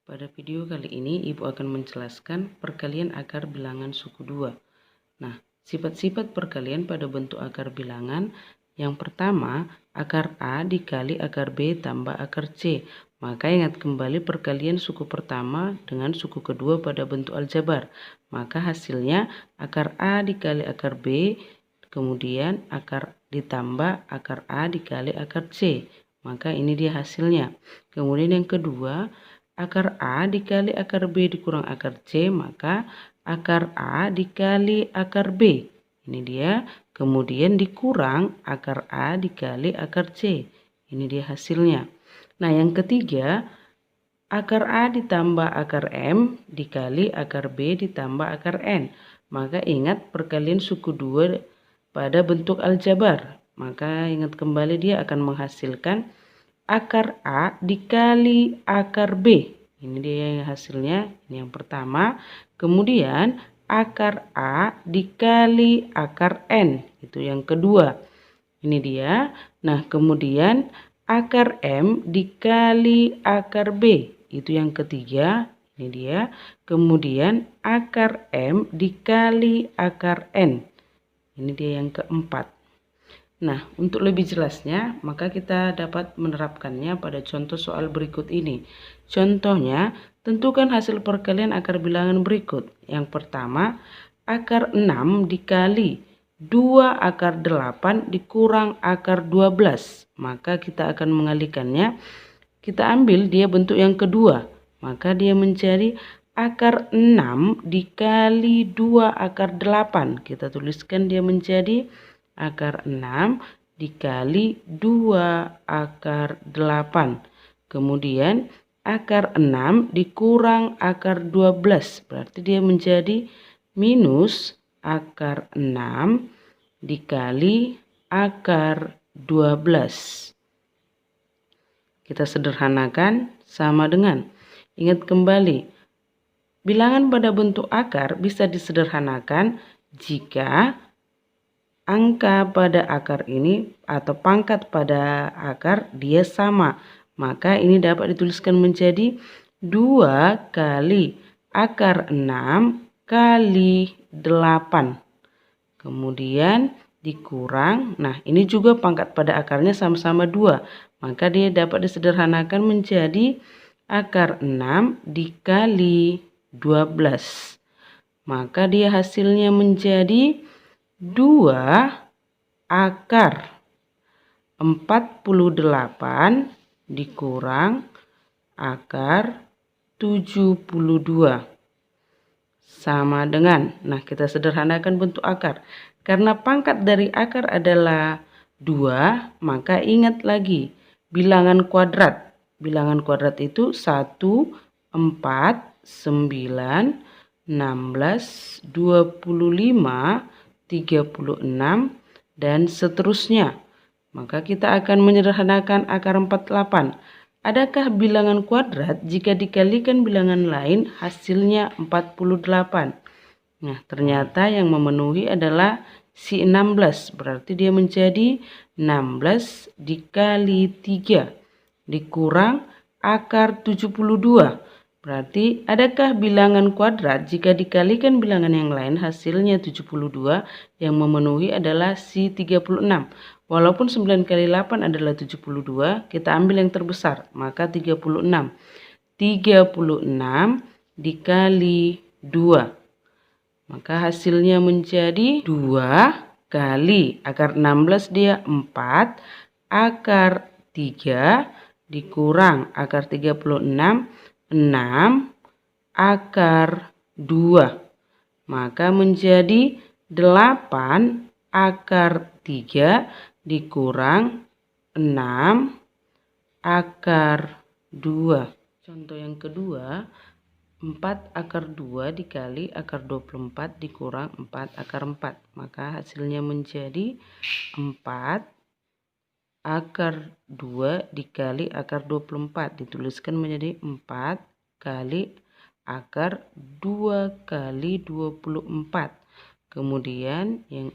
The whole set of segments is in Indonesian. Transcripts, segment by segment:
Pada video kali ini, Ibu akan menjelaskan perkalian akar bilangan suku 2. Nah, sifat-sifat perkalian pada bentuk akar bilangan. Yang pertama, akar A dikali akar B tambah akar C. Maka ingat kembali perkalian suku pertama dengan suku kedua pada bentuk aljabar. Maka hasilnya akar A dikali akar B, kemudian akar ditambah akar A dikali akar C. Maka ini dia hasilnya. Kemudian yang kedua, akar A dikali akar B dikurang akar C, maka akar A dikali akar B. Ini dia. Kemudian dikurang akar A dikali akar C. Ini dia hasilnya. Nah, yang ketiga, akar A ditambah akar M dikali akar B ditambah akar N. Maka ingat perkalian suku 2 pada bentuk aljabar. Maka ingat kembali dia akan menghasilkan akar A dikali akar B. Ini dia hasilnya, ini yang pertama. Kemudian akar A dikali akar N, itu yang kedua. Ini dia. Nah, kemudian akar M dikali akar B, itu yang ketiga. Ini dia. Kemudian akar M dikali akar N. Ini dia yang keempat. Nah, untuk lebih jelasnya, maka kita dapat menerapkannya pada contoh soal berikut ini. Contohnya, tentukan hasil perkalian akar bilangan berikut. Yang pertama, akar 6 dikali 2 akar 8 dikurang akar 12. Maka kita akan mengalihkannya. Kita ambil dia bentuk yang kedua. Maka dia menjadi akar 6 dikali 2 akar 8. Kita tuliskan dia menjadi akar 6 dikali 2 akar 8. Kemudian akar 6 dikurang akar 12. Berarti dia menjadi minus akar 6 dikali akar 12. Kita sederhanakan sama dengan. Ingat kembali, bilangan pada bentuk akar bisa disederhanakan jika angka pada akar ini atau pangkat pada akar dia sama. Maka ini dapat dituliskan menjadi 2 kali akar 6 kali 8. Kemudian dikurang. Nah, ini juga pangkat pada akarnya sama-sama 2. Maka dia dapat disederhanakan menjadi akar 6 dikali 12. Maka dia hasilnya menjadi 2 akar 48 dikurang akar 72 sama dengan. Nah, kita sederhanakan bentuk akar. Karena pangkat dari akar adalah 2, maka ingat lagi bilangan kuadrat. Bilangan kuadrat itu 1, 4, 9, 16, 25, 36, dan seterusnya. Maka kita akan menyederhanakan akar 48. Adakah bilangan kuadrat jika dikalikan bilangan lain hasilnya 48? Nah, ternyata yang memenuhi adalah si 16. Berarti dia menjadi 16 dikali 3 dikurang akar 72. Berarti adakah bilangan kuadrat jika dikalikan bilangan yang lain hasilnya 72, yang memenuhi adalah si 36. Walaupun 9 kali 8 adalah 72, kita ambil yang terbesar, maka 36. 36 dikali 2. Maka hasilnya menjadi 2 kali akar 16 dia 4, akar 3 dikurang akar 36, 6 akar 2. Maka menjadi 8 akar 3 dikurang 6 akar 2. Contoh yang kedua, 4 akar 2 dikali akar 24 dikurang 4 akar 4. Maka hasilnya menjadi 4 akar 2 dikali akar 24. Dituliskan menjadi 4 kali akar 2 kali 24. Kemudian yang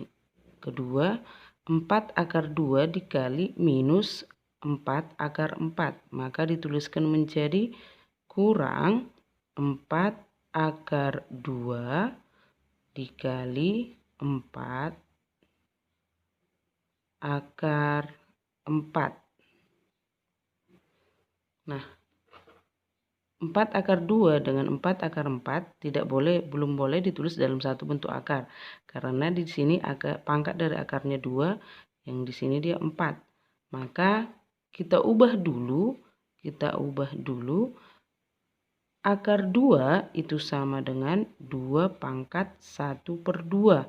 kedua, 4 akar 2 dikali minus 4 akar 4. Maka dituliskan menjadi kurang 4 akar 2 dikali 4 akar 4. Nah, 4 akar 2 dengan 4 akar 4 belum boleh ditulis dalam satu bentuk akar. Karena di sini pangkat dari akarnya 2, yang di sini dia 4. Maka kita ubah dulu akar 2 itu sama dengan 2 pangkat 1/2.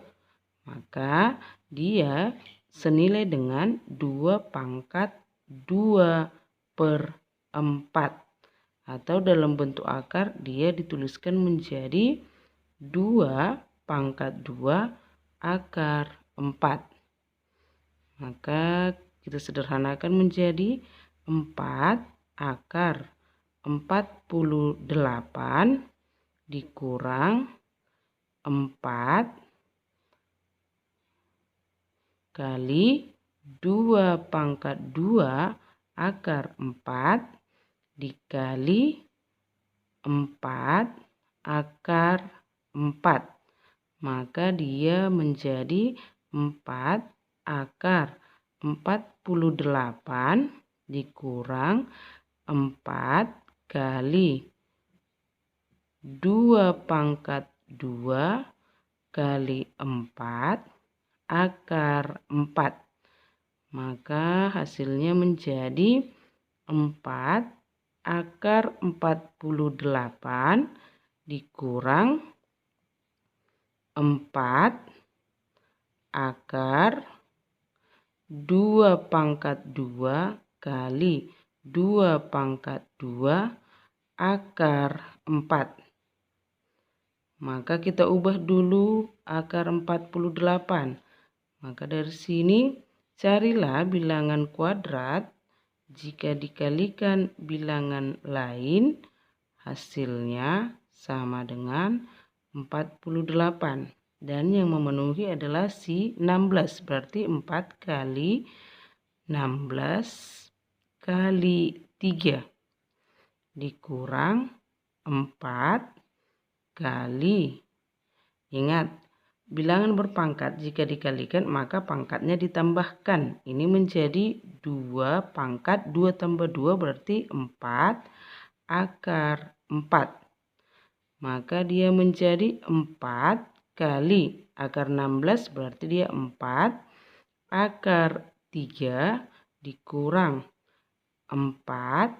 Maka dia senilai dengan 2 pangkat 2/4. Atau dalam bentuk akar dia dituliskan menjadi 2 pangkat 2 akar 4. Maka kita sederhanakan menjadi 4 akar 48 dikurang 4 kali 2 pangkat 2 akar 4 dikali 4 akar 4. Maka dia menjadi 4 akar 48 dikurang 4 kali 2 pangkat 2 kali 4 akar 4. Maka hasilnya menjadi 4 akar 48 dikurang 4 akar 2 pangkat 2 kali 2 pangkat 2 akar 4. Maka kita ubah dulu akar 48. Maka dari sini carilah bilangan kuadrat jika dikalikan bilangan lain hasilnya sama dengan 48. Dan yang memenuhi adalah si 16. Berarti 4 kali 16 kali 3 dikurang 4 kali. Ingat, bilangan berpangkat jika dikalikan maka pangkatnya ditambahkan. Ini menjadi 2 pangkat 2 tambah 2 berarti 4 akar 4. Maka dia menjadi 4 kali akar 16 berarti dia 4 akar 3 dikurang 4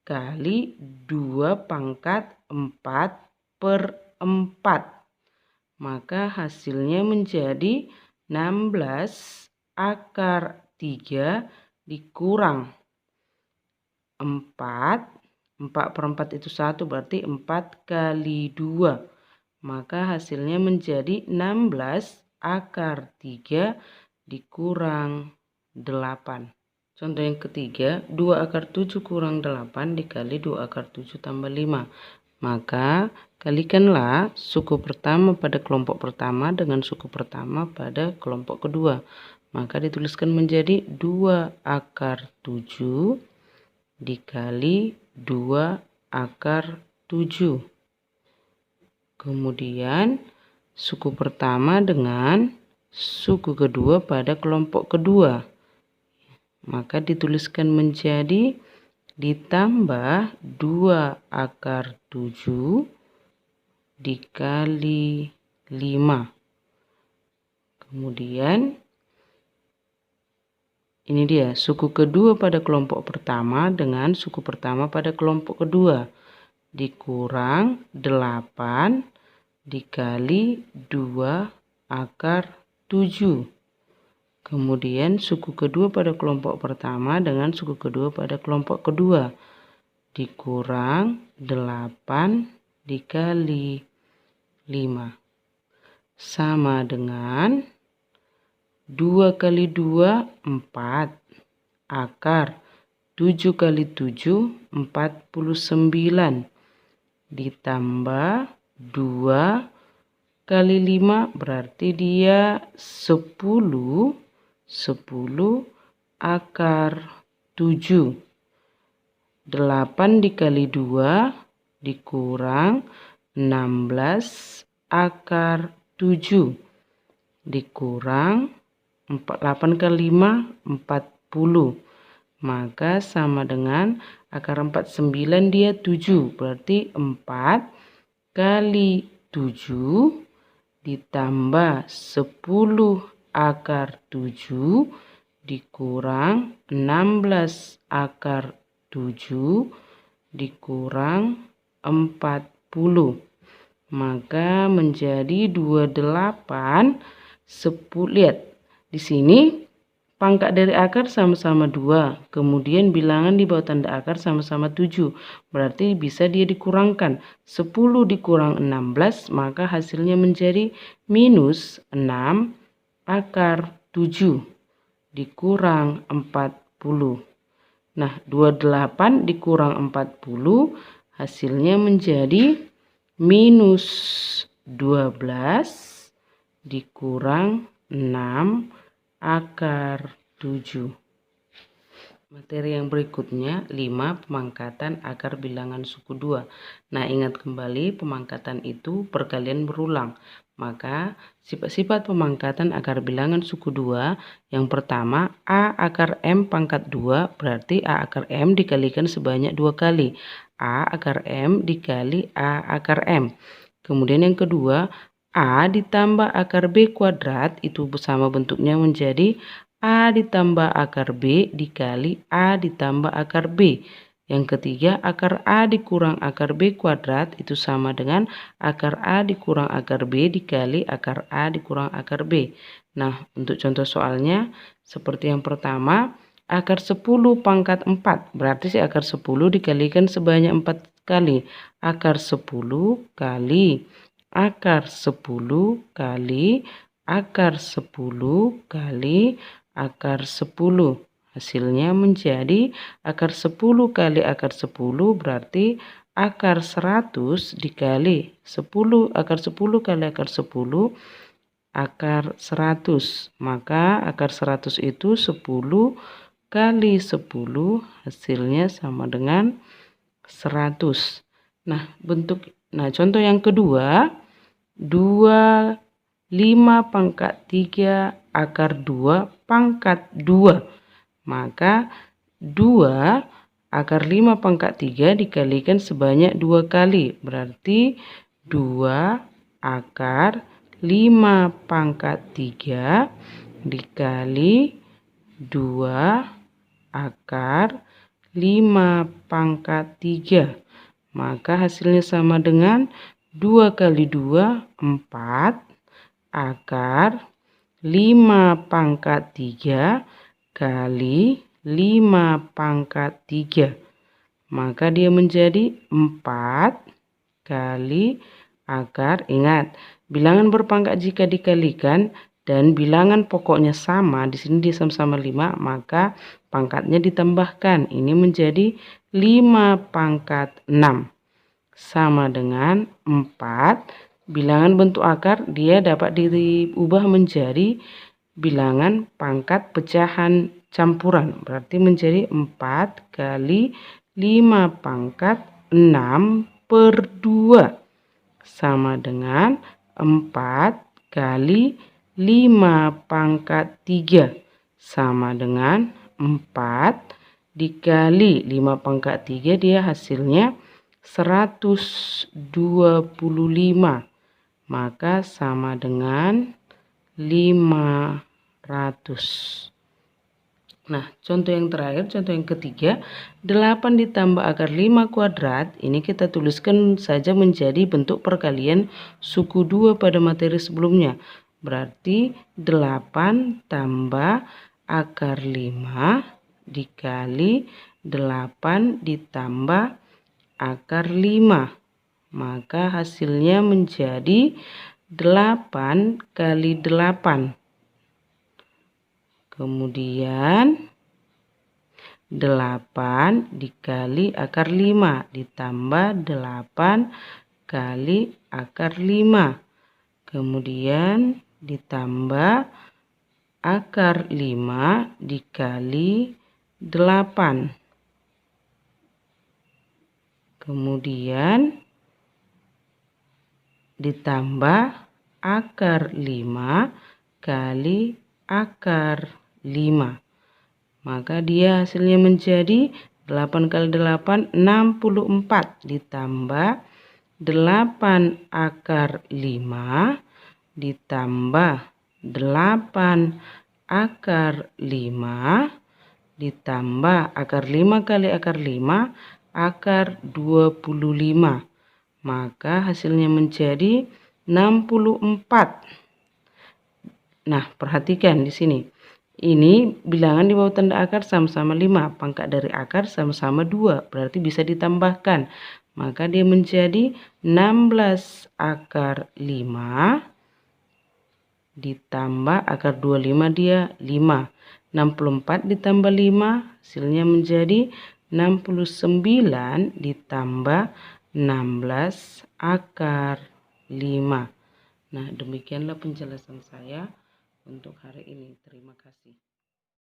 kali 2 pangkat 4/4. Maka hasilnya menjadi 16 akar 3 dikurang 4. 4/4 itu 1 berarti 4 kali 2. Maka hasilnya menjadi 16 akar 3 dikurang 8. Contoh yang ketiga, 2 akar 7 kurang 8 dikali 2 akar 7 tambah 5. Maka kalikanlah suku pertama pada kelompok pertama dengan suku pertama pada kelompok kedua. Maka dituliskan menjadi 2 akar 7 dikali 2 akar 7. Kemudian suku pertama dengan suku kedua pada kelompok kedua. Maka dituliskan menjadi ditambah 2 akar 7 dikali 5. Kemudian ini dia suku kedua pada kelompok pertama dengan suku pertama pada kelompok kedua dikurang 8 dikali 2 akar 7. Kemudian suku kedua pada kelompok pertama dengan suku kedua pada kelompok kedua dikurang 8 dikali 5 sama dengan 2 kali 2 4 akar 7 kali 7 49 ditambah 2 kali 5 berarti dia 10 akar 7. 8 dikali 2 dikurang 16 akar 7 dikurang 8 kali 5 40. Maka sama dengan akar 49 dia 7. Berarti 4 kali 7 ditambah 10 akar 7 dikurang 16 akar 7 dikurang 40. Maka menjadi 28 10. Lihat di sini pangkat dari akar sama-sama 2. Kemudian bilangan di bawah tanda akar sama-sama 7. Berarti bisa dia dikurangkan. 10 dikurang 16 maka hasilnya menjadi minus 6 akar 7 dikurang 40. Nah, 28 dikurang 40 hasilnya menjadi minus 12 dikurang 6 akar 7. Materi yang berikutnya 5 pemangkatan akar bilangan suku 2. Nah, ingat kembali pemangkatan itu perkalian berulang. Maka sifat-sifat pemangkatan akar bilangan suku 2 yang pertama A akar M pangkat 2 berarti A akar M dikalikan sebanyak 2 kali. A akar M dikali A akar M. Kemudian yang kedua A ditambah akar B kuadrat itu bersama bentuknya menjadi A ditambah akar B dikali A ditambah akar B. Yang ketiga, akar A dikurang akar B kuadrat itu sama dengan akar A dikurang akar B dikali akar A dikurang akar B. Nah, untuk contoh soalnya, seperti yang pertama, akar 10 pangkat 4. Berarti si akar 10 dikalikan sebanyak 4 kali. Akar 10 kali akar 10 kali akar 10 kali akar 10. Hasilnya menjadi akar 10 kali akar 10 berarti akar 100 dikali 10. Akar 10 kali akar 10 akar 100. Maka akar 100 itu 10 kali 10 hasilnya sama dengan 100. Nah, contoh yang kedua 25 pangkat 3 akar 2 pangkat 2. Maka 2 akar 5 pangkat 3 dikalikan sebanyak 2 kali. Berarti 2 akar 5 pangkat 3 dikali 2 akar 5 pangkat 3. Maka hasilnya sama dengan 2 kali 2, 4 akar 5 pangkat 3 kali 5 pangkat 3. Maka dia menjadi 4 kali akar. Ingat, bilangan berpangkat jika dikalikan dan bilangan pokoknya sama, di sini dia sama-sama 5, maka pangkatnya ditambahkan. Ini menjadi 5 pangkat 6. Sama dengan 4. Bilangan bentuk akar dia dapat diubah menjadi bilangan pangkat pecahan campuran. Berarti menjadi 4 kali 5 pangkat 6 per 2. Sama dengan 4 kali 5 pangkat 3. Sama dengan 4 dikali 5 pangkat 3 dia hasilnya 125. Maka sama dengan 500. Nah, contoh yang terakhir, contoh yang ketiga, 8 ditambah akar 5 kuadrat, ini kita tuliskan saja menjadi bentuk perkalian suku 2 pada materi sebelumnya. Berarti 8 tambah akar 5 dikali 8 ditambah akar 5. Maka hasilnya menjadi 8 kali 8. Kemudian 8 dikali akar 5 ditambah 8 kali akar 5. Kemudian ditambah akar 5 dikali 8. Kemudian ditambah akar 5 kali akar 5. Maka dia hasilnya menjadi 8 kali 8, 64. Ditambah 8 akar 5 ditambah 8 akar 5 ditambah akar 5 kali akar 5, akar 25. Maka hasilnya menjadi 64. Nah, perhatikan di sini. Ini bilangan di bawah tanda akar sama-sama 5. Pangkat dari akar sama-sama 2. Berarti bisa ditambahkan. Maka dia menjadi 16 akar 5 ditambah akar 25 dia 5. 64 ditambah 5 hasilnya menjadi 69 ditambah 16 akar 5. Nah, demikianlah penjelasan saya untuk hari ini. Terima kasih.